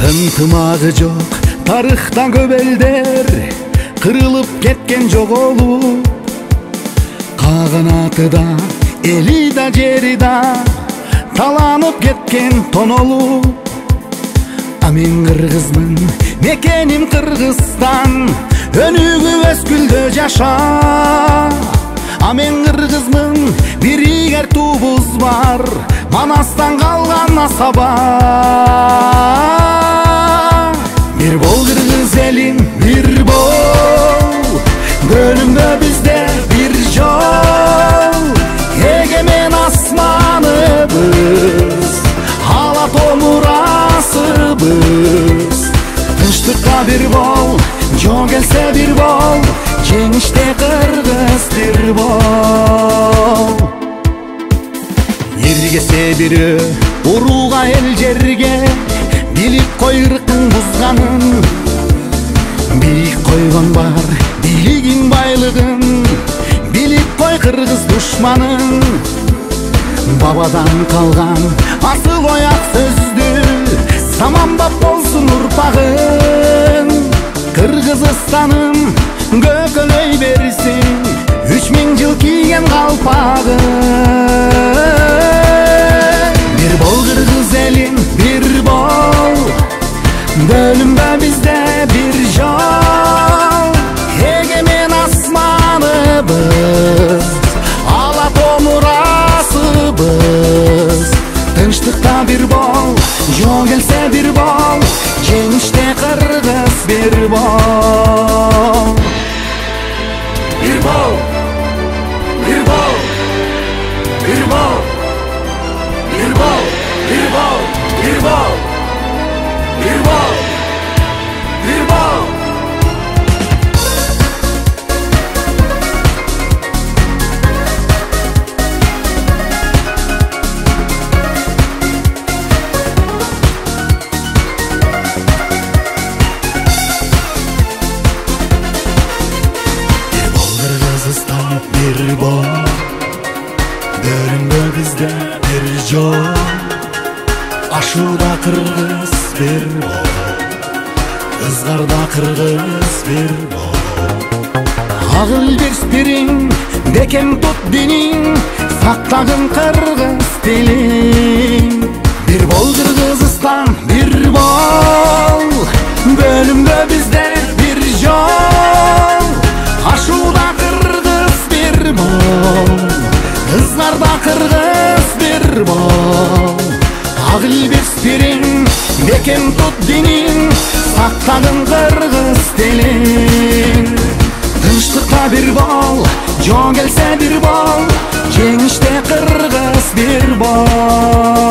ынтымагы жок тарыхта көп элдер кырылып кеткен жоголуп, каганаты да эли да жери да таланып кеткен тонолуп. А мен кыргызмын, мекеним Кыргызстан, өнүгү өскүлдө жаша. А мен кыргызмын, биригер туубуз бар, Манастан калган асаба. Бир бол кыргыз элим, бир бол, көлүмдө бизде бир жол. Эгемен асманыбыз, ала томурасыбыз. Тынчтыкка бир бол, жол келсе бир бол, жеңиште кыргыз бир бол. Ергесе бирөө, урууга эл жерге, билип кой ыркың бузганын. Бийик койгон бар, бийлигин байлыгын, билип кой кыргыз душманын. Бабадан калган асыл ояк сөздү, заманбап болсун урпагын. Кыргызстаным көкөлөй берсин, 3000 жыл кийген калпагын. Бир бол кыргыз элим, бир бол, бөлүнбө бизде бир жол. Эгемен асманыбыз, ала томурасыбыз. Тынчтыкта бир бол, жол келсе бир бол, жеңиште кыргыз бир бол. Бир бол, бир бол, бир бол, бир бол, бир бол, бир бол, бир бол, бир бол. Bir bol, bölündü bizde bir jol. Aşuda kırgız bir bol, ızgarda kırgız bir bol. Ağıl bir spirin, beken tut dinin, saklagın kırgız dilin. Bir bol Kırgızistan, bir bol, bölündü bizde bir jol. Aşuda bir bol, ızgarda kırgız bir bol. Ağıl bir spirin, beken tut dinin, saklagın kırgız dilin. Tınçlıkta bir bol, jol gelse bir bol, jеңиште kırgız bir bol.